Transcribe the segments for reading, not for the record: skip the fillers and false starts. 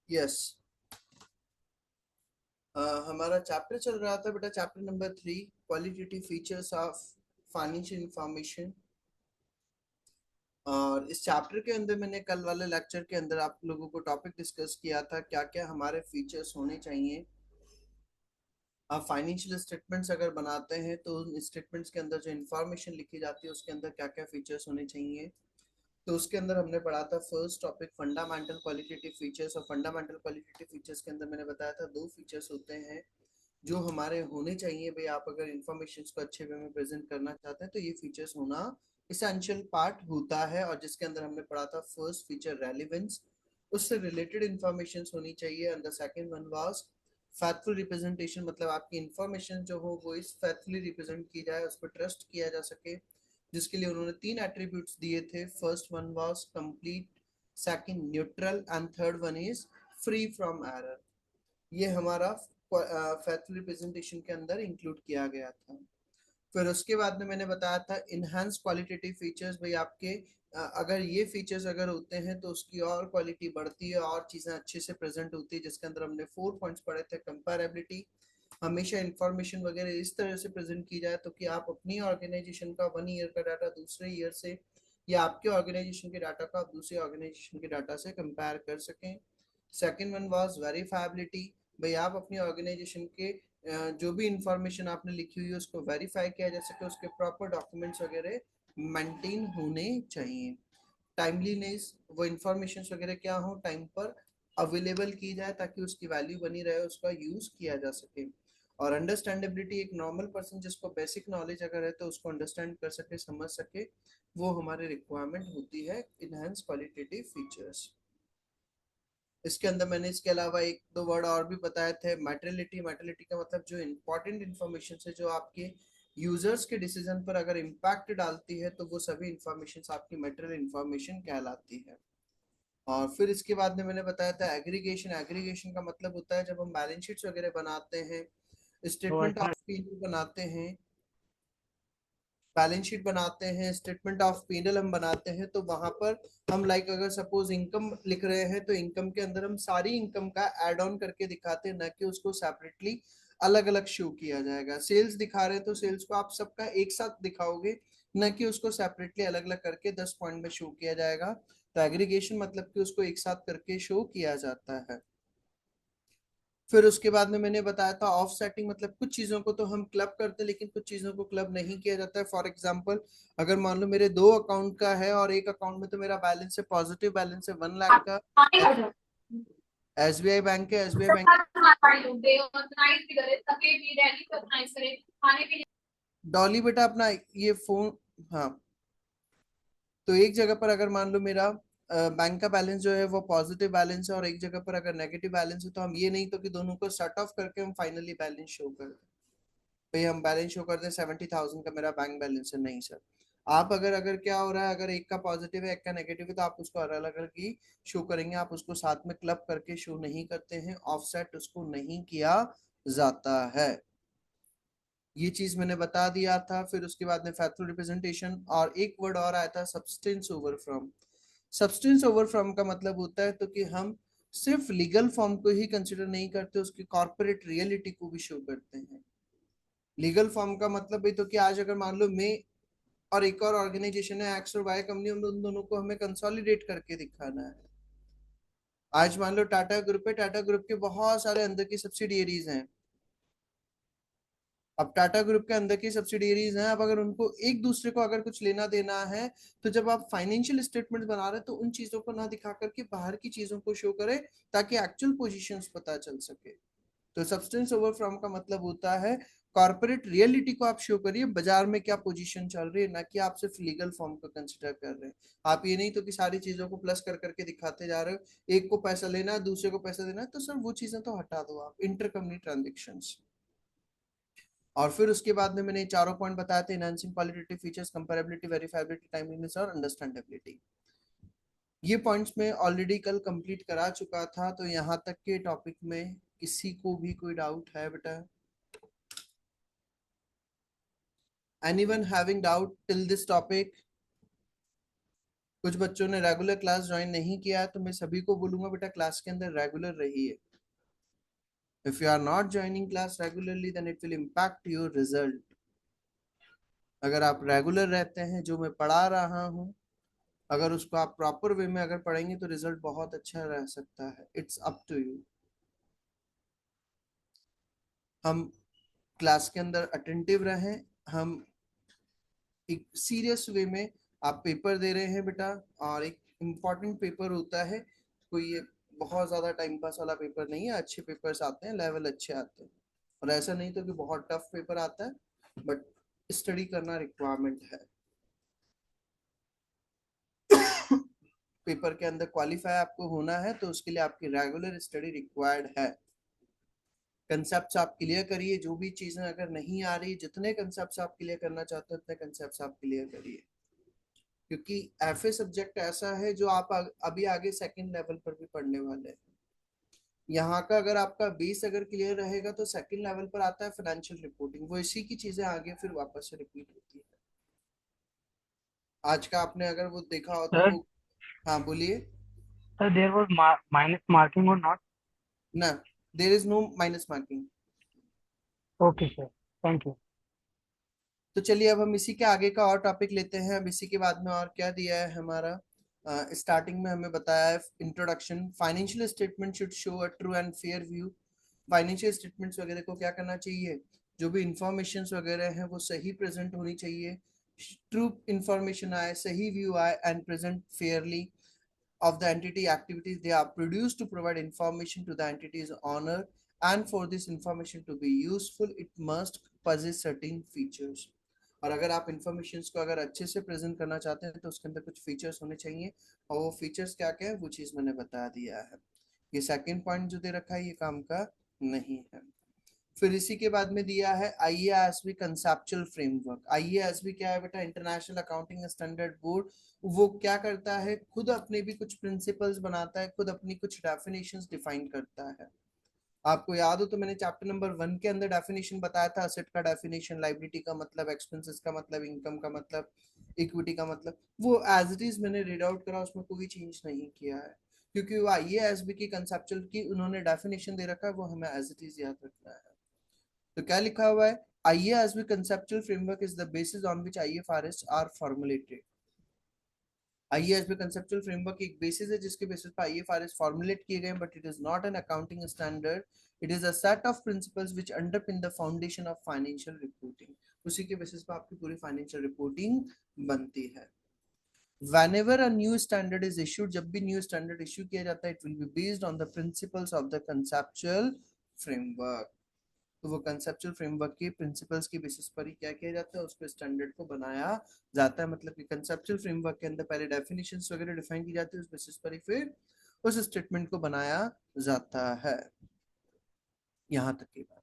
Yes. हमारा chapter चल रहा था बेटा, chapter number 3, qualitative features of financial information. और इस चैप्टर के अंदर मैंने कल वाले लेक्चर के अंदर आप लोगों को टॉपिक डिस्कस किया था, क्या क्या हमारे फीचर्स होने चाहिए। आप फाइनेंशियल स्टेटमेंट्स अगर बनाते हैं तो उन स्टेटमेंट्स के अंदर जो इन्फॉर्मेशन लिखी जाती है उसके अंदर क्या क्या फीचर्स होने चाहिए। तो उसके अंदर हमने पढ़ा था first topic fundamental qualitative features. और फंडामेंटल क्वालिटेटिव फीचर्स के अंदर मैंने बताया था दो फीचर्स होते हैं जो हमारे होने चाहिए भाई। आप अगर इंफॉर्मेशन को अच्छे वे में प्रेजेंट करना चाहते हैं तो ये फीचर्स होना इसेंशियल पार्ट होता है। और जिसके अंदर हमने पढ़ा था फर्स्ट फीचर रेलिवेंस, उससे रिलेटेड इंफॉर्मेशन होनी चाहिए। And the second one was factful representation, मतलब आपकी इंफॉर्मेशन जो हो वो इस फैक्टफुली रिप्रेजेंट की जाए, उस पर ट्रस्ट किया जा सके, जिसके लिए उन्होंने तीन एट्रीब्यूट्स दिए थे। First one was complete, second neutral and third one is free from error. ये हमारा फैक्चुअल रिप्रेजेंटेशन के अंदर इंक्लूड किया गया था। फिर उसके बाद में मैंने बताया था इनहांस क्वालिटेटिव फीचर्स। भाई आपके अगर ये फीचर्स अगर होते हैं तो उसकी और क्वालिटी बढ़ती है और चीज़ें अच्छे से प्रेजेंट होती है, जिसके अंदर हमने 4 पॉइंट्स पढ़े थे। कंपैरेबिलिटी, हमेशा इंफॉर्मेशन वगैरह इस तरह से प्रेजेंट की जाए तो कि आप अपनी ऑर्गेनाइजेशन का 1 ईयर का डाटा दूसरे ईयर से, या आपके ऑर्गेनाइजेशन के डाटा का आप दूसरे ऑर्गेनाइजेशन के डाटा से कंपेयर कर सकें। Second one was verifiability. भाई आप अपनी ऑर्गेनाइजेशन के जो भी इंफॉर्मेशन आपने लिखी हुई है उसको वेरीफाई किया जा सके, उसके प्रॉपर डॉक्यूमेंट्स वगैरह मेंटेन होने चाहिए। टाइमलीनेस, वो इंफॉर्मेशन वगैरह क्या हो टाइम पर अवेलेबल की जाए ताकि उसकी वैल्यू बनी रहे, उसका यूज किया जा सके। और अंडरस्टैंडेबिलिटी, एक नॉर्मल पर्सन जिसको बेसिक नॉलेज अगर है तो उसको अंडरस्टैंड कर सके, समझ सके, वो हमारी रिक्वायरमेंट होती है इनहेंस क्वालिटेटिव फीचर्स। इसके अंदर मैंने इसके अलावा एक दो वर्ड और भी बताए थे। मैटेरियलिटी, मैटेरियलिटी का मतलब जो इंपॉर्टेंट इन्फॉर्मेशन है जो आपके यूजर्स के डिसीजन पर अगर इम्पैक्ट डालती है तो वो सभी इंफॉर्मेशन आपकी मटेरियल इंफॉर्मेशन कहलाती है। और फिर इसके बाद में मैंने बताया था एग्रीगेशन। एग्रीगेशन का मतलब होता है जब हम बैलेंस शीट्स वगैरह बनाते हैं, स्टेटमेंट ऑफ पीनल बनाते हैं, बैलेंस शीट बनाते हैं, स्टेटमेंट ऑफ पीनल हम बनाते हैं, तो वहां पर हम लाइक अगर सपोज इनकम लिख रहे हैं तो इनकम के अंदर हम सारी इनकम का एड ऑन करके दिखाते हैं, न कि उसको सेपरेटली अलग अलग शो किया जाएगा। सेल्स दिखा रहे हैं तो सेल्स को आप सबका एक साथ दिखाओगे, न कि उसको सेपरेटली अलग अलग करके 10 पॉइंट में शो किया जाएगा। तो एग्रीगेशन मतलब कि उसको एक साथ करके शो किया जाता है। फिर उसके बाद में मैंने बताया था ऑफ सेटिंग, मतलब कुछ चीजों को तो हम क्लब करते हैं लेकिन कुछ चीजों को क्लब नहीं किया जाता है। फॉर एग्जांपल, अगर मान लो मेरे दो अकाउंट का है और एक अकाउंट में तो मेरा बैलेंस है, पॉजिटिव बैलेंस है 1 लाख का, एसबीआई बैंक है, एसबीआई बैंक। डॉली बेटा अपना ये फोन, हाँ। तो एक जगह पर अगर मान लो मेरा बैंक का बैलेंस जो है वो पॉजिटिव बैलेंस है और एक जगह पर अगर नेगेटिव बैलेंस है, तो हम ये नहीं तो कि दोनों को सेट ऑफ करके हम फाइनली बैलेंस शो कर दें। भाई हम बैलेंस शो करते हैं 70,000 का मेरा बैंक बैलेंस है, नहीं सर। आप अगर अगर क्या हो रहा है, अगर एक का पॉजिटिव है एक का नेगेटिव है तो आप उसको अलग अलग ही शो करेंगे, आप उसको साथ में क्लब करके शो नहीं करते हैं, ऑफसेट उसको नहीं किया जाता है। ये चीज मैंने बता दिया था। फिर उसके बाद में फैक्चुअल रिप्रेजेंटेशन, और एक वर्ड और आया था substance over from. Substance over from का मतलब होता है तो कि हम सिर्फ लीगल फॉर्म को ही कंसिडर नहीं करते, उसकी कॉर्पोरेट रियलिटी को भी शो करते हैं। लीगल फॉर्म का मतलब भी तो कि आज अगर मान लो मैं और एक और ऑर्गेनाइजेशन है एक्स और वाई कंपनी, उन दोनों को हमें कंसोलिडेट करके दिखाना है। आज मान लो टाटा ग्रुप है, टाटा ग्रुप के बहुत सारे अंदर की सब्सिडियरीज हैं। अब टाटा ग्रुप के अंदर की सब्सिडियरीज हैं, अब अगर उनको एक दूसरे को अगर कुछ लेना देना है तो जब आप फाइनेंशियल स्टेटमेंट बना रहे हैं तो उन चीजों को ना दिखा करके बाहर की चीजों को शो करें ताकि एक्चुअल पोजीशंस पता चल सके। तो सब्सटेंस ओवर फ्रॉम का मतलब होता है कॉर्पोरेट रियलिटी को आप शो करिए, बाजार में क्या पोजीशन चल रही है, ना कि आप सिर्फ लीगल फॉर्म को कंसिडर कर रहे हैं। आप ये नहीं तो कि सारी चीजों को प्लस कर करके दिखाते जा रहे हो, एक को पैसा लेना है दूसरे को पैसा देना है, तो सर वो चीजें तो हटा दो आप, इंटर कंपनी ट्रांजेक्शन। और फिर उसके बाद में मैंने चारों पॉइंट बताए थे, enhancing qualitative features, comparability, verifiability, timeliness और अंडरस्टैंडेबिलिटी। ये पॉइंट्स में ऑलरेडी कल कंप्लीट करा चुका था, तो यहाँ तक के टॉपिक में किसी को भी कोई डाउट है बेटा? Anyone having doubt till this topic? कुछ बच्चों ने रेगुलर क्लास ज्वाइन नहीं किया है, तो मैं सभी को बोलूंगा बेटा क्लास के अंदर रेगुलर रहिए. If you are not joining class regularly then it will impact your result. अगर आप रेगुलर रहते हैं, जो मैं पढ़ा रहा हूँ अगर उसको आप प्रॉपर वे में अगर पढ़ेंगे तो रिजल्ट बहुत अच्छा रह सकता है. It's up to you. हम क्लास के अंदर अटेंटिव रहें. हम एक सीरियस वे में, आप पेपर दे रहे हैं बेटा, और एक इम्पॉर्टेंट पेपर होता है, कोई ये बहुत ज्यादा टाइम पास वाला पेपर नहीं है. अच्छे पेपर्स आते हैं, लेवल अच्छे आते हैं, और ऐसा नहीं तो कि बहुत टफ पेपर आता है, बट स्टडी करना रिक्वायरमेंट है. पेपर के अंदर क्वालिफाई आपको होना है, तो उसके लिए आपकी रेगुलर स्टडी रिक्वायर्ड है. कंसेप्ट आप क्लियर करिए. जो भी चीजें अगर नहीं आ रही, जितने कंसेप्ट आप क्लियर करना चाहते हो उतने कंसेप्ट आप क्लियर करिए, क्योंकि एफए सब्जेक्ट ऐसा है जो आप अभी आगे सेकंड लेवल पर भी पढ़ने वाले हैं. यहाँ का अगर आपका बेस अगर क्लियर रहेगा तो सेकंड लेवल पर आता है फाइनेंशियल रिपोर्टिंग. वो इसी की चीजें आगे फिर वापस से रिपीट होती है. आज का आपने अगर वो देखा हो तो सर वो. हाँ बोलिए. Sir there was minus marking और नॉट? ना, there is no minus marking. Okay sir, thank you. तो चलिए अब हम इसी के आगे का और टॉपिक लेते हैं. अब इसी के बाद में और क्या दिया है हमारा. स्टार्टिंग में हमें बताया है introduction. Financial statement should show a true and fair view. Financial statements वगैरह को क्या करना चाहिए, जो भी इंफॉर्मेशन वगैरह हैं वो सही प्रेजेंट होनी चाहिए. ट्रू इंफॉर्मेशन आए, सही व्यू आए, and present Fairlie of the entity activities they are produced to provide information to the entity's owner, and for this information to be useful it must possess certain features. और अगर आप information को अगर अच्छे से present करना चाहते हैं तो उसके अंदर कुछ फीचर्स होने चाहिए, और वो फीचर्स क्या क्या है वो चीज मैंने बता दिया है. ये सेकंड पॉइंट जो दे रखा है ये काम का नहीं है. फिर इसी के बाद में दिया है आईएएसबी कंसेप्चुअल फ्रेमवर्क. आईएएसबी क्या है बेटा, इंटरनेशनल अकाउंटिंग स्टैंडर्ड बोर्ड. वो क्या करता है, खुद अपने भी कुछ प्रिंसिपल्स बनाता है, खुद अपनी कुछ डेफिनेशंस डिफाइन करता है. आपको याद हो तो मैंने चैप्टर नंबर 1 के अंदर डेफिनेशन बताया था. असेट का डेफिनेशन, लाइबिलिटी का मतलब, एक्सपेंसेस का मतलब, इनकम का मतलब, इक्विटी का मतलब, वो एज इट इज मैंने रीड आउट करा, उसमें कोई चेंज नहीं किया है, क्योंकि वो आईएएसबी की कंसेप्चुअल की उन्होंने डेफिनेशन दे रखा है, वो हमें एज इट इज याद रखना है. तो क्या लिखा हुआ है, IASB conceptual framework is the basis on which IFRS are formulated. IASB conceptual framework एक बेसिस है जिसके बेसिस पर IFRS फॉर्मुलेट किए गए, but it is not an accounting standard. It is a set of principles which अंडरपिन the foundation of financial reporting. उसी के basis पर आपकी पूरी फाइनेंशियल रिपोर्टिंग बनती है. Whenever a new standard is issued, जब भी न्यू स्टैंडर्ड इश्यू किया जाता है, it will be based on the principles of the conceptual framework. तो वो कंसेप्चुअल फ्रेमवर्क के प्रिंसिपल्स की बेसिस पर ही क्या किया जाता है, उसको स्टैंडर्ड को बनाया जाता है. मतलब कि कंसेप्चुअल फ्रेमवर्क के अंदर पहले डेफिनेशंस वगैरह डिफाइन की जाती है, उस बेसिस पर ही फिर उस स्टेटमेंट को बनाया जाता है. यहाँ तक की बात.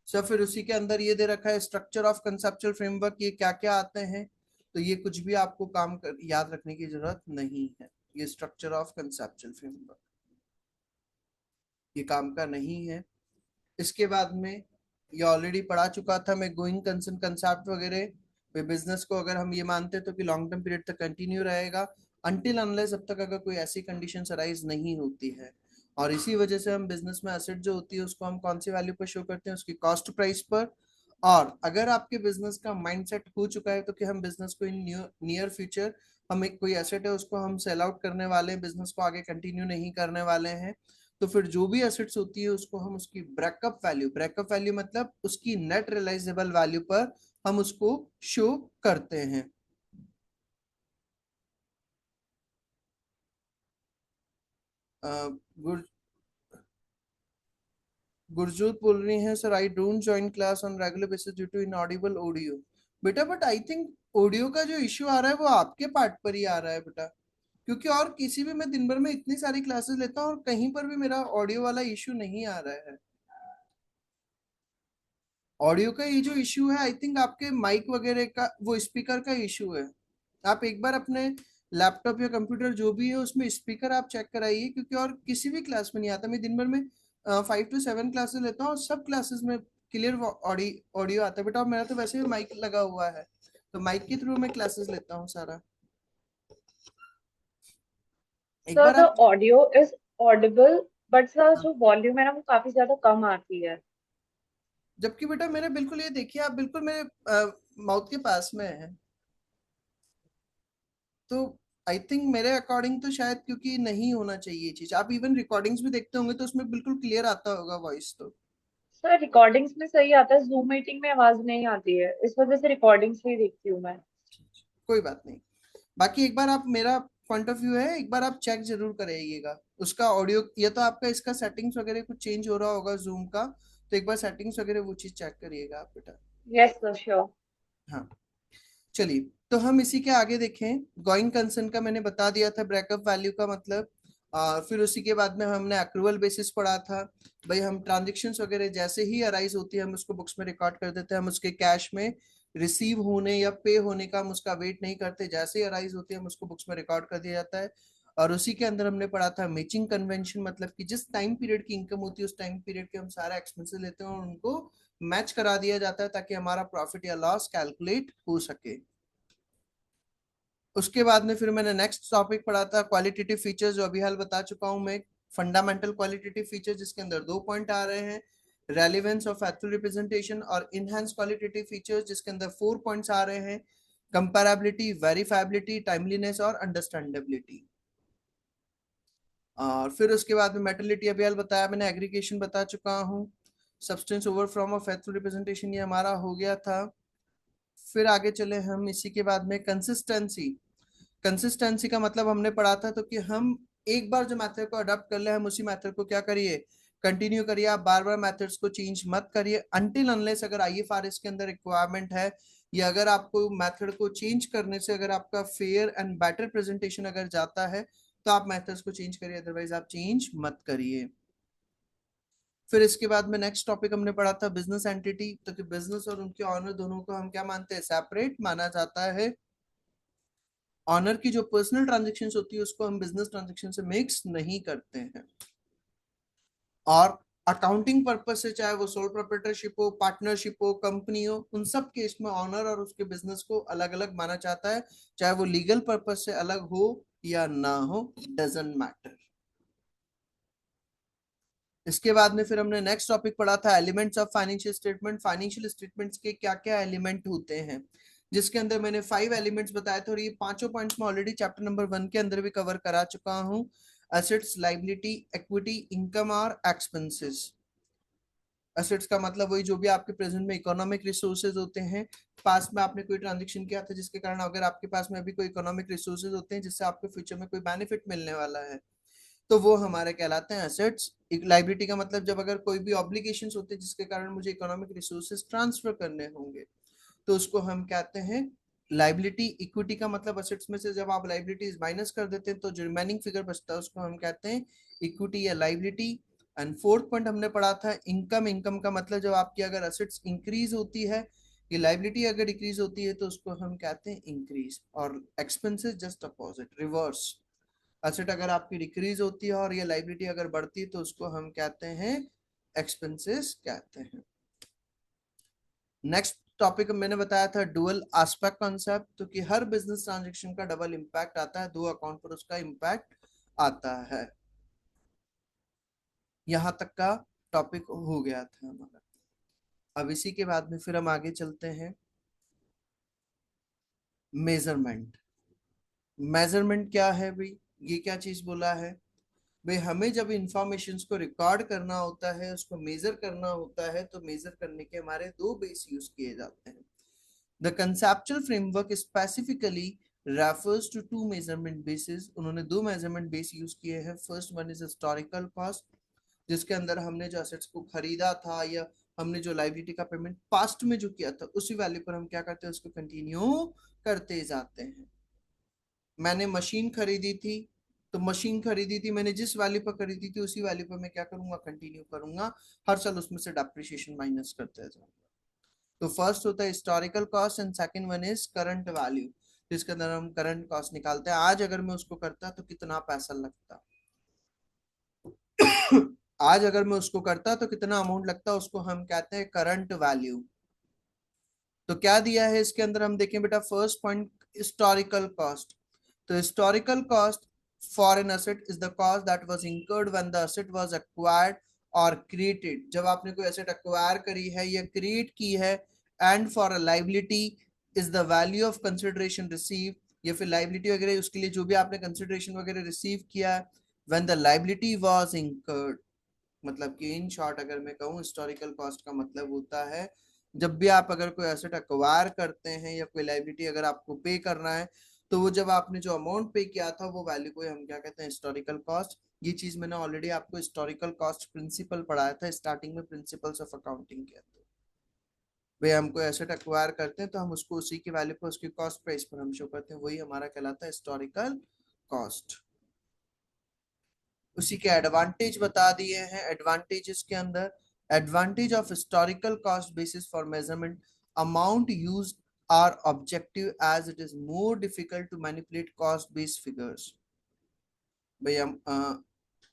सर फिर उसी के अंदर ये दे रखा है स्ट्रक्चर ऑफ कंसेप्चुअल फ्रेमवर्क. ये क्या क्या आते हैं, तो ये कुछ भी आपको याद रखने की जरूरत नहीं है. ये स्ट्रक्चर ऑफ कंसेप्चुअल फ्रेमवर्क ये काम का नहीं है. इसके बाद में ये ऑलरेडी पढ़ा चुका था मैं, गोइंग कंसर्न कंसेप्ट वगैरह. बिजनेस को अगर हम ये मानते हैं तो कि लॉन्ग टर्म पीरियड तक कंटिन्यू रहेगा, अनटिल अनलेस जब तक अगर कोई ऐसी कंडीशन अराइज नहीं होती है. और इसी वजह से हम बिजनेस में एसेट जो होती है उसको हम कौन सी वैल्यू पर शो करते हैं, उसकी कॉस्ट प्राइस पर. और अगर आपके बिजनेस का माइंडसेट हो चुका है तो कि हम बिजनेस को इन नियर फ्यूचर, हम एक कोई एसेट है उसको हम सेल आउट करने वाले हैं, बिजनेस को आगे कंटिन्यू नहीं करने वाले हैं, तो फिर जो भी एसेट्स होती है उसको हम उसकी ब्रेकअप वैल्यू मतलब उसकी नेट रियलाइजेबल वैल्यू पर हम उसको शो करते हैं. गुर, गुरजोत बोल रही हैं sir, I don't join class on regular basis due to inaudible audio. बेटा बट आई थिंक ऑडियो का जो इश्यू आ रहा है वो आपके पार्ट पर ही आ रहा है बेटा, क्योंकि और किसी भी, मैं दिन भर में इतनी सारी क्लासेस लेता हूँ और कहीं पर भी मेरा ऑडियो वाला इश्यू नहीं आ रहा है. ऑडियो का ये जो इश्यू है आई थिंक आपके माइक वगैरह का, वो स्पीकर का इश्यू है. आप एक बार अपने लैपटॉप या कंप्यूटर जो भी है उसमें स्पीकर आप चेक कराइए, क्योंकि और किसी भी क्लास में नहीं आता. मैं दिन भर में 5 to 7 क्लासेस लेता हूँ, सब क्लासेस में क्लियर ऑडियो आता है बेटा. और मेरा तो वैसे भी माइक लगा हुआ है, तो माइक के थ्रू मैं क्लासेस लेता हूँ सारा. एक सर बार द आप, audio is Audible, but sir जो वॉल्यूम है ना वो काफी ज्यादा कम आती है। जबकि बेटा मेरे बिल्कुल, ये देखिए आप बिल्कुल मेरे माउथ के पास में है, तो आई थिंक मेरे अकॉर्डिंग तो शायद, क्योंकि नहीं होना चाहिए ये चीज। आप इवन रिकॉर्डिंग्स भी देखते होंगे तो उसमें बिल्कुल क्लियर आता होगा वॉइस तो। सर रिकॉर्डिंग्स में सही आता है, जूम मीटिंग में आवाज नहीं आती है, इस वजह से रिकॉर्डिंग्स ही देखती हूँ मैं। कोई बात नहीं। बाकी एक बार आप, मेरा पॉइंट ऑफ व्यू है, एक बार आप चेक जरूर करिएगा उसका ऑडियो, या तो आपका इसका सेटिंग्स वगैरह कुछ चेंज हो रहा होगा जूम का, तो एक बार सेटिंग्स वगैरह वो चीज चेक करिएगा आप बेटा। Yes sir, sure. हाँ, चलिए। तो हम इसी के आगे देखें, गोइंग कंसर्न का मैंने बता दिया था ब्रेकअप वैल्यू का मतलब। फिर उसी के बाद में हमने अक्रूवल बेसिस पढ़ा था। भाई हम ट्रांजेक्शन्स वगैरह जैसे ही अराइज होती है हम उसको बुक्स में रिकॉर्ड कर देते हैं, हम उसके कैश में रिसीव होने या पे होने का हम उसका वेट नहीं करते, जैसे ही अराइज होती है हम उसको बुक्स में रिकॉर्ड कर दिया जाता है। और उसी के अंदर हमने पढ़ा था मैचिंग कन्वेंशन, मतलब कि जिस टाइम पीरियड की इनकम होती है उस टाइम पीरियड के हम सारा एक्सपेंसेस लेते हैं और उनको मैच करा दिया जाता है ताकि हमारा प्रॉफिट या लॉस कैलकुलेट हो सके। उसके बाद में फिर मैंने नेक्स्ट टॉपिक पढ़ा था क्वालिटेटिव फीचर्स, जो अभी हाल बता चुका हूं मैं। फंडामेंटल क्वालिटेटिव फीचर जिसके अंदर दो पॉइंट आ रहे हैं, रेलिवेंस ऑफ फैक्चुअल रिप्रेजेंटेशन, और इनहेंस क्वालिटेटिव फीचर्स जिसके अंदर 4 पॉइंट्स आ रहे हैं, कंपैरेबिलिटी, वेरीफाइबिलिटी, टाइमलीनेस और अंडरस्टैंडेबिलिटी। और फिर उसके बाद में मेटलिटी अभी हाल बताया मैंने, एग्रीगेशन बता चुका हूँ, substance over from of factual representation ये हमारा हो गया था। फिर आगे चले हम इसी के बाद में कंसिस्टेंसी। कंसिस्टेंसी का मतलब हमने पढ़ा था, तो कि हम एक बार जो मेथड को अडॉप्ट कर ले हम उसी मेथड को क्या करिए, कंटिन्यू करिए। आप बार बार मेथड्स को चेंज मत करिए अनटिल अनलेस अगर आईएफआरएस के अंदर रिक्वायरमेंट है, या अगर आपको मेथड को चेंज करने से अगर आपका फेयर एंड बेटर प्रेजेंटेशन अगर जाता है तो आप मेथड्स को चेंज करिए, अदरवाइज आप चेंज मत करिए। फिर इसके बाद में नेक्स्ट टॉपिक हमने पढ़ा था बिजनेस एंटिटी, तो कि बिजनेस और उनके ऑनर दोनों को हम क्या मानते हैं, सेपरेट माना जाता है। ऑनर की जो पर्सनल ट्रांजेक्शन होती है उसको हम बिजनेस ट्रांजेक्शन से मिक्स नहीं करते हैं। और अकाउंटिंग पर्पज से चाहे वो सोल प्रोप्राइटरशिप हो, पार्टनरशिप हो, कंपनी हो, उन सब केस में ऑनर और उसके बिजनेस को अलग अलग माना जाता है, चाहे वो लीगल पर्पज से अलग हो या ना हो, डजेंट मैटर। इसके बाद में फिर हमने नेक्स्ट टॉपिक पढ़ा था elements of financial statement. Financial statements के क्या क्या एलिमेंट होते हैं, जिसके अंदर मैंने 5 एलिमेंट्स बताए थे, और ये पांचों पॉइंट्स में ऑलरेडी चैप्टर नंबर 1 के अंदर भी कवर करा चुका हूँ। एसेट्स, लाइबिलिटी, इक्विटी, इनकम और एक्सपेंसेस। एसेट्स का मतलब वही जो भी आपके प्रेजेंट में इकोनॉमिक रिसोर्सेज होते हैं, पास में आपने कोई ट्रांजेक्शन किया था जिसके कारण अगर आपके पास में अभी कोई इकोनॉमिक रिसोर्सेज होते हैं जिससे आपके फ्यूचर में कोई बेनिफिट मिलने वाला है, तो वो हमारे कहलाते हैं एसेट्स। एक लाइबिलिटी का मतलब जब अगर कोई भी ऑब्लिगेशंस होते हैं जिसके कारण मुझे इकोनॉमिक रिसोर्सेज ट्रांसफर करने होंगे तो उसको हम कहते हैं लाइबिलिटी। इक्विटी का मतलब असेट्स में से जब आप लाइबिलिटीज माइनस कर देते हैं तो जो रिमेनिंग फिगर बचता है उसको हम कहते हैं इक्विटी या लाइबिलिटी। एंड फोर्थ पॉइंट हमने पढ़ा था इनकम। इनकम का मतलब जब आपकी अगर असेट्स इंक्रीज होती है, ये लाइबिलिटी अगर डिक्रीज होती है तो उसको हम कहते हैं इंक्रीज। और expenses just opposite, reverse. Asset अगर आपकी डिक्रीज होती है और ये लाइबिलिटी अगर बढ़ती है तो उसको हम कहते हैं एक्सपेंसेस कहते हैं। नेक्स्ट टॉपिक मैंने बताया था डुअल एस्पेक्ट कॉन्सेप्ट, तो कि हर बिजनेस ट्रांजेक्शन का डबल इम्पैक्ट आता है, दो अकाउंट पर उसका इम्पैक्ट आता है। यहां तक का टॉपिक हो गया था हमारा। अब इसी के बाद में फिर हम आगे चलते हैं मेजरमेंट। मेजरमेंट क्या है भाई, ये क्या चीज बोला है भाई, हमें जब इंफॉर्मेशन को रिकॉर्ड करना होता है, उसको मेजर करना होता है, तो मेजर करने के हमारे दो बेस यूज किए जाते हैं। The conceptual framework specifically refers to to measurement basis. उन्होंने दो मेजरमेंट बेस यूज किए हैं। First one is historical cost, जिसके अंदर हमने जो असेट्स को खरीदा था या हमने जो लाइबिलिटी का पेमेंट पास्ट में जो किया था उसी वैल्यू पर हम क्या करते हैं, उसको कंटिन्यू करते जाते हैं। मैंने मशीन खरीदी थी, तो मशीन खरीदी थी मैंने जिस वैल्यू पर खरीदी थी उसी वैल्यू पर मैं क्या करूंगा, कंटिन्यू करूंगा, हर साल उसमें से डेप्रिसिएशन माइनस करते जाऊंगा। तो फर्स्ट होता है historical cost and second one is current value, जिसके अंदर हम करंट कॉस्ट निकालते हैं, आज अगर मैं उसको करता तो कितना पैसा लगता। आज अगर मैं उसको करता तो कितना अमाउंट लगता, उसको हम कहते हैं करंट वैल्यू। तो क्या दिया है इसके अंदर हम देखें बेटा, फर्स्ट पॉइंट हिस्टोरिकल कॉस्ट। तो historical cost for an asset is the cost that was incurred when the asset was acquired or created. जब आपने कोई asset acquire करी है या create की है, and for a liability is the value of consideration received, या फिर liability वगैरह उसके लिए जो भी आपने consideration वगैरह receive किया है when the liability was incurred. मतलब कि इन शॉर्ट अगर मैं कहूँ हिस्टोरिकल कॉस्ट का मतलब होता है जब भी आप अगर कोई एसेट एक्वायर करते हैं या कोई लाइबिलिटी अगर आपको पे करना है तो वो जब आपने जो अमाउंट पे किया था वो वैल्यू को हम क्या कहते हैं हिस्टोरिकल कॉस्ट. ये चीज मैंने ऑलरेडी आपको हिस्टोरिकल कॉस्ट प्रिंसिपल पढ़ाया था स्टार्टिंग में प्रिंसिपल्स ऑफ अकाउंटिंग के अंदर. भाई हम कोई एसेट एक्वायर करते हैं तो हम उसको उसी की वैल्यू पर उसकी कॉस्ट प्राइस पर हम शो करते हैं, वही हमारा कहलाता है हिस्टोरिकल कॉस्ट. उसी के एडवांटेज बता दिए हैं. एडवांटेजेस के अंदर advantage of historical cost basis for measurement amount used are objective as it is more difficult to manipulate cost based figures. भाई हम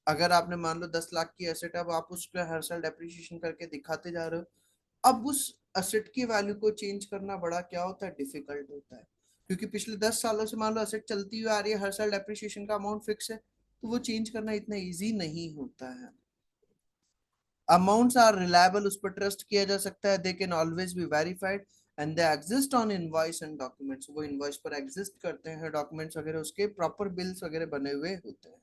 अगर आपने मान लो 10 लाख की एसेट, अब आप उसका हर साल डेप्रिसिएशन करके दिखाते जा रहे हो, अब उस एसेट की वैल्यू को चेंज करना बड़ा क्या होता है, डिफिकल्ट होता है. क्योंकि पिछले 10 सालों से मान लो एसेट चलती हुई आ रही है, हर साल डेप्रिसिएशन का अमाउंट फिक्स है, तो वो चेंज करना इतना इजी नहीं होता है. अमाउंट्स आर रिलायबल, उस पर ट्रस्ट किया जा सकता है. They can always be verified and they exist on invoice and documents. वो इनवॉइस पर एग्जिस्ट करते हैं, डॉक्यूमेंट्स वगैरह उसके प्रॉपर बिल्स वगैरह बने हुए होते हैं.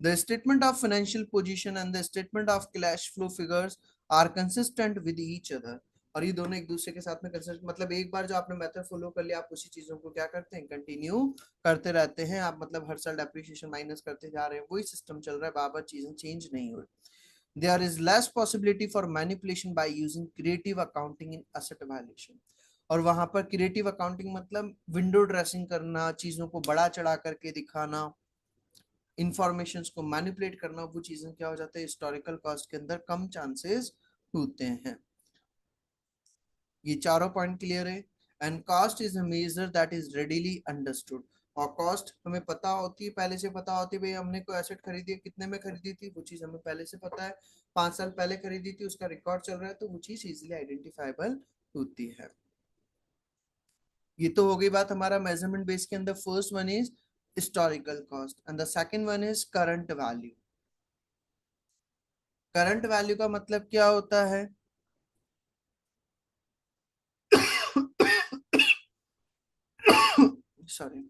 The statement of financial position and the statement of cash flow figures are consistent with each other. और ये दोनों एक दूसरे के साथ में कंसिस्टेंट, मतलब एक बार जो आपने मेथड फॉलो कर लिया आप उसी चीजों को क्या करते हैं, कंटिन्यू करते रहते हैं. आप मतलब हर साल डेप्रिसिएशन माइनस करते जा रहे हैं, वही सिस्टम चल रहा है, बार बार चीजें चेंज नहीं हो रही. There is less possibility for manipulation by using creative accounting in asset valuation. और वहां पर क्रिएटिव अकाउंटिंग मतलब विंडो ड्रेसिंग करना, चीजों को बड़ा चढ़ा करके दिखाना, इंफॉर्मेशंस को मैनिपुलेट करना, वो चीजें क्या हो जाता है हिस्टोरिकल कॉस्ट के अंदर कम चांसेस होते हैं. ये चारों पॉइंट क्लियर है. And cost is a measure that is readily understood. और कॉस्ट हमें पता होती है, पहले से पता होती है. भाई हमने कोई एसेट खरीदी है, कितने में खरीदी थी, वो चीज हमें पहले से पता है. 5 साल पहले खरीदी थी, उसका रिकॉर्ड चल रहा है, तो वो चीज इजिली आइडेंटिफाइबल होती है. ये तो हो गई बात हमारा मेजरमेंट बेस के अंदर. First one is historical cost and the second one is current value. Current value का मतलब क्या होता है, sorry,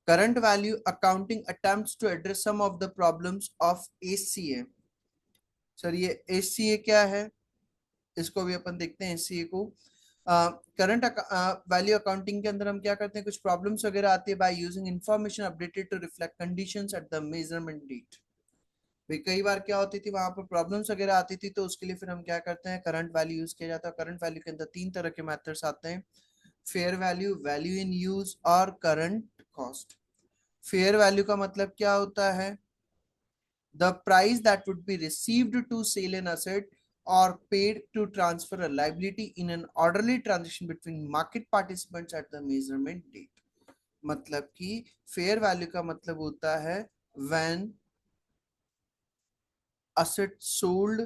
current value accounting attempts to address some of the problems of ACA. Sir ये ACA क्या है, इसको भी अपन देखते हैं. ACA को करंट वैल्यू अकाउंटिंग के अंदर हम क्या करते हैं, कुछ प्रॉब्लम्स वगैरह आती है by using information updated to reflect conditions at the measurement date. भाई कई बार क्या होती थी, वहां पर प्रॉब्लम्स वगैरह आती थी, तो उसके लिए फिर हम क्या करते हैं, करंट वैल्यू यूज किया जाता है. करंट वैल्यू के अंदर 3 तरह के मेथड्स आते हैं, fair value, value in use और करंट कॉस्ट. फेयर वैल्यू का मतलब क्या होता है, the price that would be received to sell an asset or paid to transfer a liability in an orderly transaction between market participants at the measurement date. मतलब कि fair value का मतलब होता है when asset sold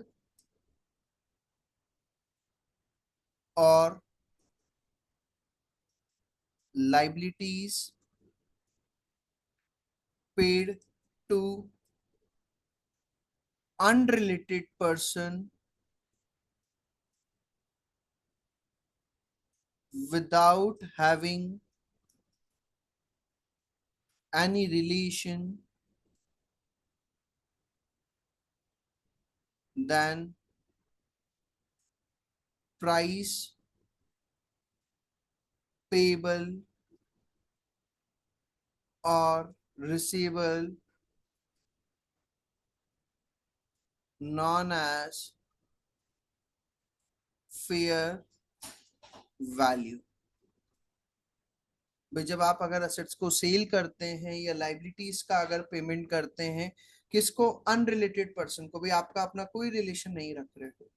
or liabilities paid to unrelated person without having any relation than price payable or receivable known as fair value. भाई जब आप अगर असेट्स को सेल करते हैं या लाइबिलिटीज का अगर पेमेंट करते हैं, किसको, अनरिलेटेड पर्सन को, भाई आपका अपना कोई रिलेशन नहीं रख रहे हो.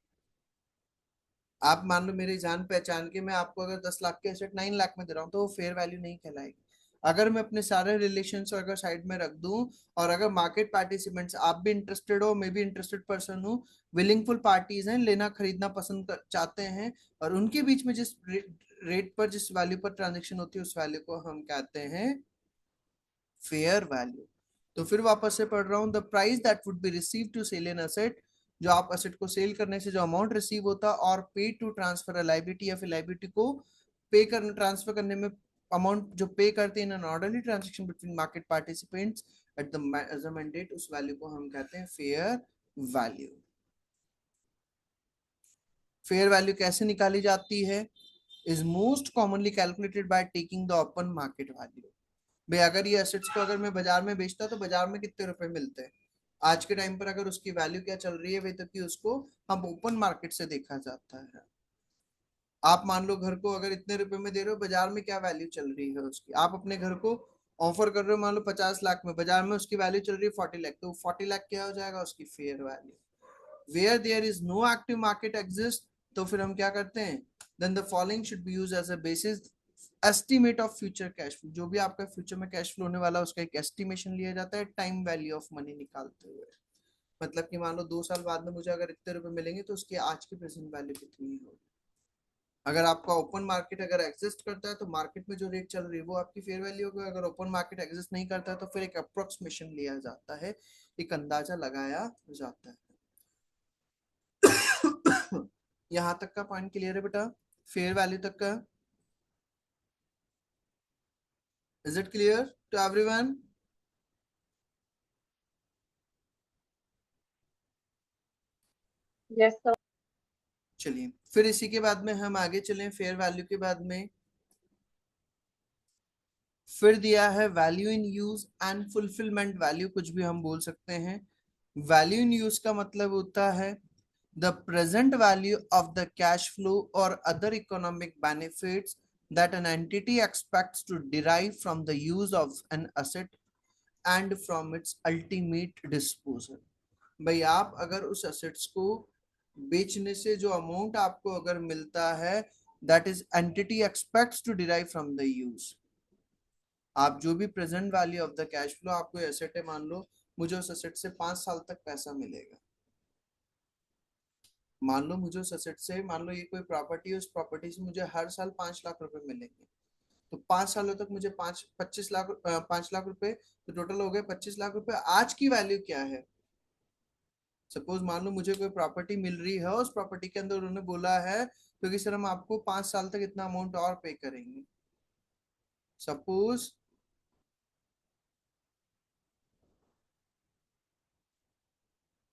आप मान लो मेरी जान पहचान के मैं आपको अगर 10 लाख के एसेट 9 लाख में दे रहा हूँ, तो वो फेयर वैल्यू नहीं कहलाएगी. अगर मैं अपने सारे रिलेशन अगर साइड में रख दूं और अगर मार्केट पार्टिसिपेंट्स, आप भी इंटरेस्टेड हो, मैं भी इंटरेस्टेड पर्सन हूँ, विलिंगफुल पार्टीज हैं, लेना खरीदना पसंद चाहते हैं, और उनके बीच में जिस रेट पर जिस वैल्यू पर ट्रांजेक्शन होती है उस वैल्यू को हम कहते हैं फेयर वैल्यू। तो फिर वापस से पढ़ रहा हूँ, the price that would be receive to sell an asset, जो आप असेट को सेल करने से जो अमाउंट रिसीव होता, और पे टू ट्रांसफर अ लायबिलिटी, या फिर लायबिलिटी को पे करने ट्रांसफर करने में अमाउंट जो पे करते हैं in an orderly transaction between market participants at the measurement date, उस वैल्यू को हम कहते हैं फेयर वैल्यू। फेयर वैल्यू कैसे निकाली जाती है? Is most commonly calculated by taking the open market value. भाई अगर ये एसेट्स को अगर मैं बाजार में बेचता तो बाजार में कितने रुपए मिलते हैं, आज के टाइम पर अगर उसकी वैल्यू क्या चल रही है भाई, तो कि उसको हम ओपन मार्केट से देखा जाता है। आप मान लो घर को अगर इतने रुपए में दे रहे हो, बाजार में क्या वैल्यू चल रही है उसकी, आप अपने घर को ऑफर कर रहे हो मान लो 50 लाख में, बाजार में उसकी वैल्यू चल रही है 40 लाख, तो 40 लाख क्या हो जाएगा उसकी fair value. Where there is no active market exist, तो फिर हम क्या करते हैं, then the following should be used as a basis estimate of future cash flow. जो भी आपका फ्यूचर में कैश फ्लो होने वाला है उसका एक एस्टिमेशन लिया जाता है टाइम वैल्यू ऑफ मनी निकालते हुए। मतलब कि मान लो 2 साल बाद में मुझे अगर इतने रुपए मिलेंगे तो उसकी आज की प्रेजेंट वैल्यू कितनी होगी। अगर आपका ओपन मार्केट अगर एग्जिस्ट करता है तो मार्केट में जो रेट चल रही है वो आपकी फेयर वैल्यू होगी। अगर ओपन मार्केट एग्जिस्ट नहीं करता है तो फिर एक अप्रोक्सीमेशन लिया जाता है, एक अंदाजा लगाया जाता है। यहां तक का पॉइंट क्लियर है बेटा, फेयर वैल्यू तक का? Is it clear to everyone? Yes sir. चलिए फिर इसी के बाद में हम आगे चलें, फेयर वैल्यू के बाद में फिर दिया है value in use and fulfilment value, कुछ भी हम बोल सकते हैं। वैल्यू इन यूज का मतलब होता है the present value of the cash flow or other economic benefits that an entity expects to derive from the use of an asset and from its ultimate disposal। भाई आप अगर उस assets को बेचने से जो अमाउंट आपको अगर मिलता है, that is entity expects to derive from the use। आप जो भी present value of the cash flow, आपको एसेट है मान लो, मुझे उस एसेट से 5 साल तक पैसा मिलेगा। मान लो मुझे उस एसेट से, मान लो ये कोई प्रॉपर्टी है, उस प्रॉपर्टी से मुझे हर साल 5 लाख रुपए मिलेंगे। तो 5 सालों तक मुझे 25 लाख, 5 लाख रुपए, तो टोटल हो गए 25 लाख रुपए। आज की वैल्यू क्या है? सपोज मान लो मुझे कोई प्रॉपर्टी मिल रही है, उस प्रॉपर्टी के अंदर उन्होंने बोला है क्योंकि सर हम आपको 5 साल तक इतना अमाउंट और पे करेंगे। Suppose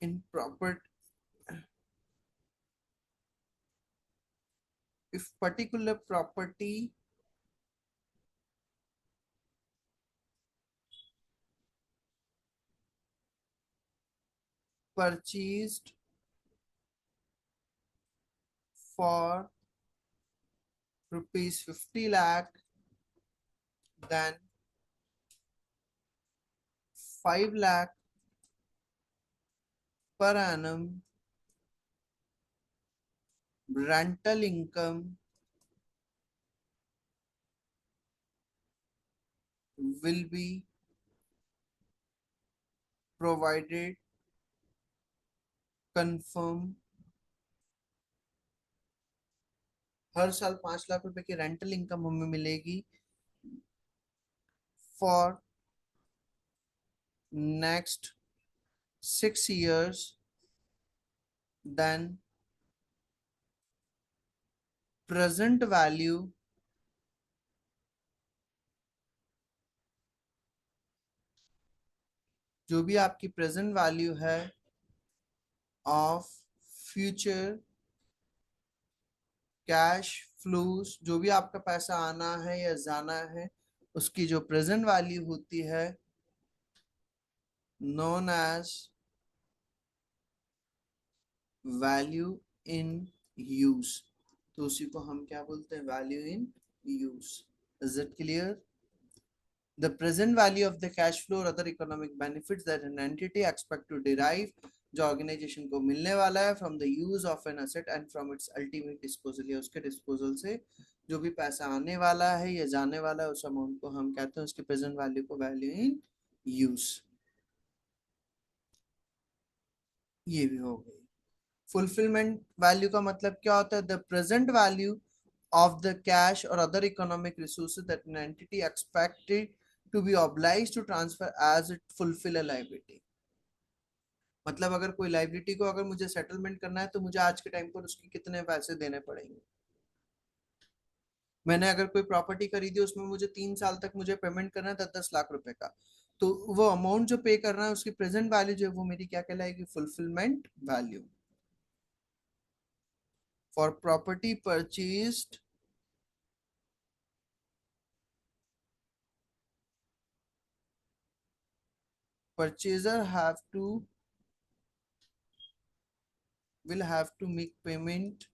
in property, if particular property purchased for rupees 50 lakh, then 5 lakh per annum rental income will be provided, confirm। हर साल 5 लाख रुपए की रेंटल इनकम हमें मिलेगी for next 6 years, then present value जो भी आपकी प्रेजेंट वैल्यू है ऑफ फ्यूचर कैश फ्लोज, जो भी आपका पैसा आना है या जाना है, उसकी जो प्रेजेंट वैल्यू होती है known as value in use, तो उसी को हम क्या बोलते हैं, value in use. Is it clear? The present value of the cash flow or other economic benefits that an entity expect to derive, जो ऑर्गेनाइजेशन को मिलने वाला है from the use of an asset and from its ultimate disposal, या उसके disposal से जो भी पैसा आने वाला है या जाने वाला है, उस अमाउंट को हम कहते हैं उसकी प्रेजेंट वैल्यू को वैल्यू इन यूज। ये भी हो गई। फुलफिलमेंट वैल्यू का मतलब क्या होता है? The present value of the cash or other economic resources that an entity expected to be obliged to transfer as it fulfill a liability। मतलब अगर कोई लाइबिलिटी को अगर मुझे सेटलमेंट करना है तो मुझे आज के टाइम पर उसकी कितने पैसे देने पड़ेंगे। मैंने अगर कोई प्रॉपर्टी खरीदी उसमें मुझे 3 साल तक मुझे पेमेंट करना है 10-10 लाख रुपए का, तो वो अमाउंट जो पे करना है उसकी प्रेजेंट वैल्यू जो है वो मेरी क्या कहलाएगी, fulfilment value. For property purchased purchaser will have to make payment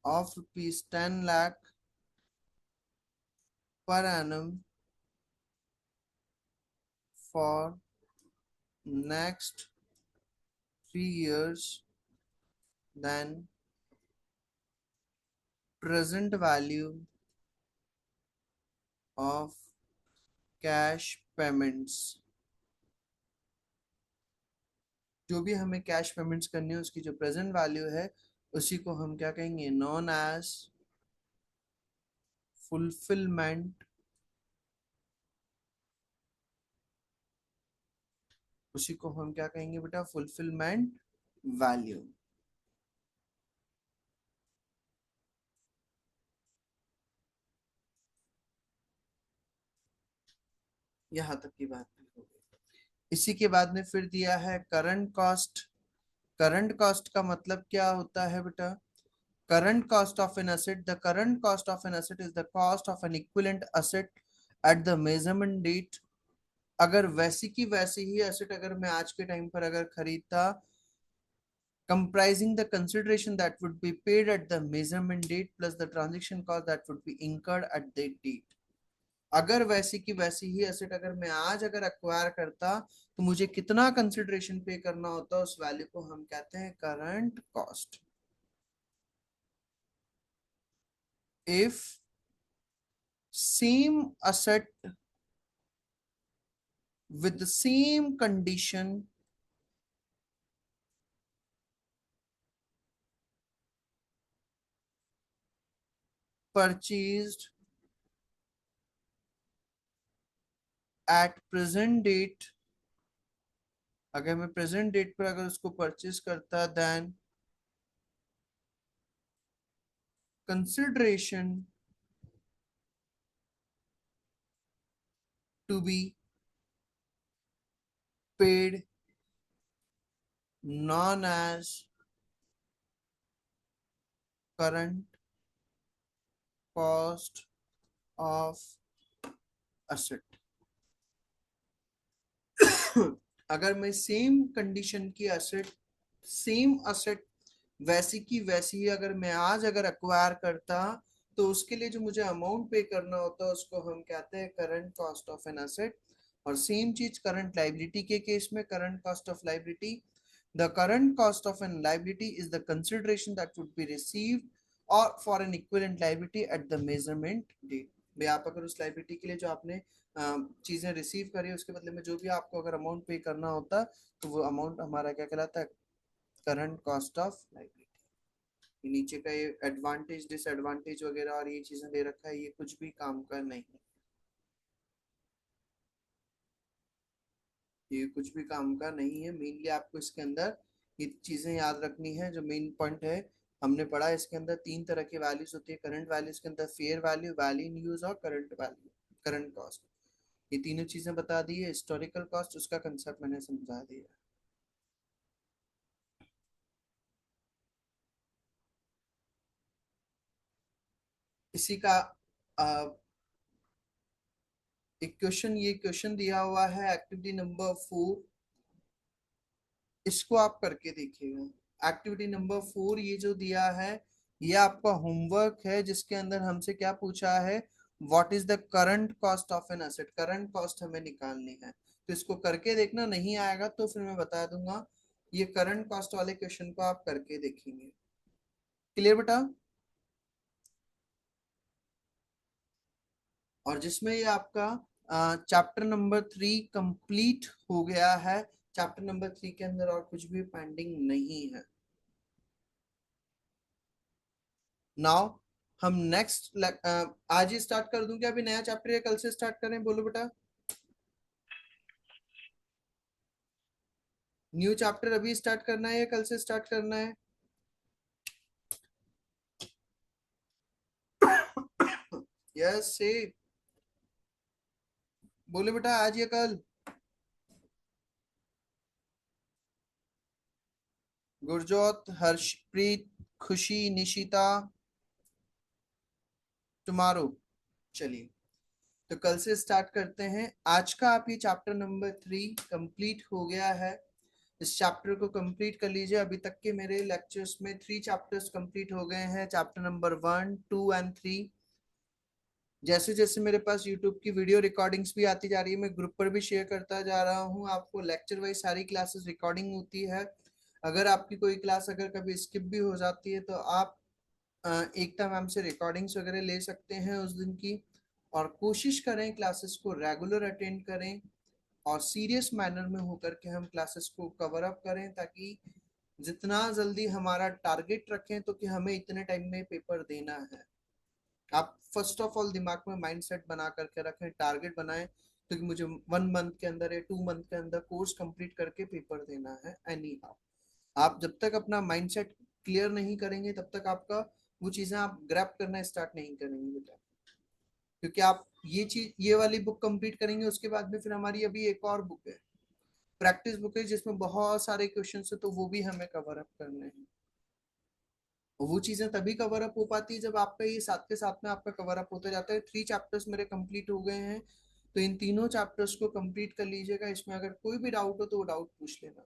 of rupees 10 lakh per annum for next 3 years, then present value of cash payments। जो भी हमें कैश पेमेंट्स करनी है उसकी जो प्रेजेंट वैल्यू है उसी को हम क्या कहेंगे, नॉन एज फुलफिलमेंट, उसी को हम क्या कहेंगे बेटा, फुलफिलमेंट वैल्यू। यहां तक की बात हो गई। इसी के बाद में फिर दिया है करंट कॉस्ट। करंट कॉस्ट का मतलब क्या होता है बेटा, current cost of an asset, the current cost of an asset is the cost of an equivalent asset at the measurement date। अगर वैसी की वैसी ही एसेट अगर मैं आज के टाइम पर अगर खरीदता, comprising the consideration that would be paid at the measurement date plus the transaction cost that would be incurred at that date। अगर वैसी की वैसी ही एसेट अगर मैं आज अगर अक्वायर करता तो मुझे कितना कंसिडरेशन पे करना होता, उस वैल्यू को हम कहते हैं current cost. if same asset with the same condition purchased at present date, अगर मैं प्रेजेंट डेट पर अगर उसको परचेज करता, then consideration to be paid known as current cost of asset। अगर मैं सेम कंडीशन की एसेट, सेम एसेट वैसी की वैसी ही अगर मैं आज अगर अक्वायर करता तो उसके लिए जो मुझे अमाउंट पे करना होता उसको हम कहते हैं current cost of an asset. और सेम चीज करंट लाइबिलिटी के केस में, current cost of liability, the current cost of an liability is the consideration that would be received or for an equivalent liability at the measurement date. भाई आप अगर उस liability के लिए जो आपने चीजें रिसीव करी उसके बदले में जो भी आपको अगर अमाउंट पे करना होता तो वो अमाउंट हमारा क्या कहलाता है, करंट कॉस्ट ऑफ लाइबिलिटी। नीचे का ये एडवांटेज डिसएडवांटेज वगैरह और ये चीजें दे रखा है, ये कुछ भी काम का नहीं, ये कुछ भी काम का नहीं है। मेनली आपको इसके अंदर ये चीजें याद रखनी है। जो मेन पॉइंट है हमने पढ़ा, इसके अंदर 3 तरह की वैल्यूज होती है। करंट वैल्यूज के अंदर fair value, value in use और करंट वैल्यू, करंट कॉस्ट। ये तीनों चीजें बता दी है। हिस्टोरिकल कॉस्ट उसका कंसेप्ट मैंने समझा दिया। इसी का एक क्वेश्चन, ये क्वेश्चन दिया हुआ है एक्टिविटी नंबर 4, इसको आप करके देखिएगा। एक्टिविटी नंबर 4 ये जो दिया है ये आपका होमवर्क है, जिसके अंदर हमसे क्या पूछा है, what is the current cost of an asset. Current cost हमें निकालनी है, तो इसको करके देखना। नहीं आएगा तो फिर मैं बता दूंगा। ये करंट कॉस्ट वाले क्वेश्चन को आप करके देखेंगे। क्लियर बेटा? और जिसमें ये आपका चैप्टर नंबर 3 कंप्लीट हो गया है। चैप्टर नंबर 3 के अंदर और कुछ भी पेंडिंग नहीं है। नाउ हम नेक्स्ट आज ही स्टार्ट कर दूं क्या, अभी नया चैप्टर या कल से स्टार्ट करें, बोलो बेटा। न्यू चैप्टर अभी स्टार्ट करना है या कल से स्टार्ट करना है? यस से बोले बेटा, आज या कल। गुरजोत, हर्षप्रीत, खुशी, निशिता, टुमारो। चलिए, तो कल से स्टार्ट करते हैं। आज का आप ये चैप्टर नंबर 3 कंप्लीट हो गया है। इस चैप्टर को कंप्लीट कर लीजिए। अभी तक के मेरे लेक्चर्स में 3 चैप्टर्स कंप्लीट हो गए हैं, चैप्टर नंबर 1, 2 एंड 3। जैसे जैसे मेरे पास यूट्यूब की वीडियो रिकॉर्डिंग्स भी आती जा रही है, मैं ग्रुप पर भी शेयर करता जा रहा हूँ। आपको लेक्चर वाइज सारी क्लासेस रिकॉर्डिंग होती है। अगर आपकी कोई क्लास अगर कभी स्किप भी हो जाती है तो आप एकता मैम से रिकॉर्डिंग्स वगैरह ले सकते हैं उस दिन की। और कोशिश करें क्लासेस को रेगुलर अटेंड करें और सीरियस मैनर में होकर के हम क्लासेस को कवर अप करें, ताकि जितना जल्दी हमारा टारगेट रखें तो कि हमें इतने टाइम में पेपर देना है। आप फर्स्ट ऑफ ऑल दिमाग में माइंड सेट बना करके रखें, टारगेट बनाएं तो कि मुझे 1 मंथ के अंदर या 2 मंथ के अंदर कोर्स कंप्लीट करके पेपर देना है। एनी हाउ आप जब तक अपना माइंड सेट क्लियर नहीं करेंगे तब तक आपका वो चीजें आप ग्रैब करना स्टार्ट नहीं करेंगे बेटा। क्योंकि आप ये चीज, ये वाली बुक कंप्लीट करेंगे, उसके बाद में फिर हमारी अभी एक और बुक है, प्रैक्टिस बुक है, जिसमें बहुत सारे क्वेश्चन है, तो वो भी हमें कवर अप करने हैं। वो चीजें तभी कवर अप हो पाती है जब आपका ये साथ के साथ में आपका कवर अप होता जाता है। 3 चैप्टर्स मेरे कंप्लीट हो गए हैं, तो इन तीनों चैप्टर्स को कंप्लीट कर लीजिएगा। इसमें अगर कोई भी डाउट हो तो वो डाउट पूछ लेना।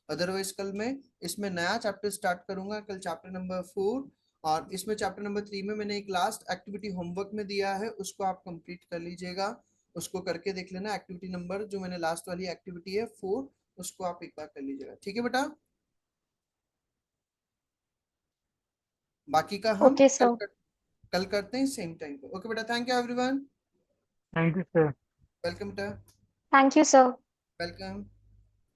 अदरवाइज कल मैं इसमें नया चैप्टर स्टार्ट करूंगा, कल चैप्टर नंबर 4। और इसमें चैप्टर नंबर 3 में मैंने एक लास्ट एक्टिविटी होमवर्क में दिया है, उसको आप कंप्लीट कर लीजिएगा। उसको करके देख लेना। एक्टिविटी नंबर जो मैंने लास्ट वाली एक्टिविटी है 4, उसको आप एक बार कर लीजिएगा, ठीक है बेटा। बाकी का हम ओके कल सर। कल करते हैं सेम टाइम पे। ओके बेटा, thank you everyone. Thank you sir. Welcome बेटा। Thank you sir. वेलकम।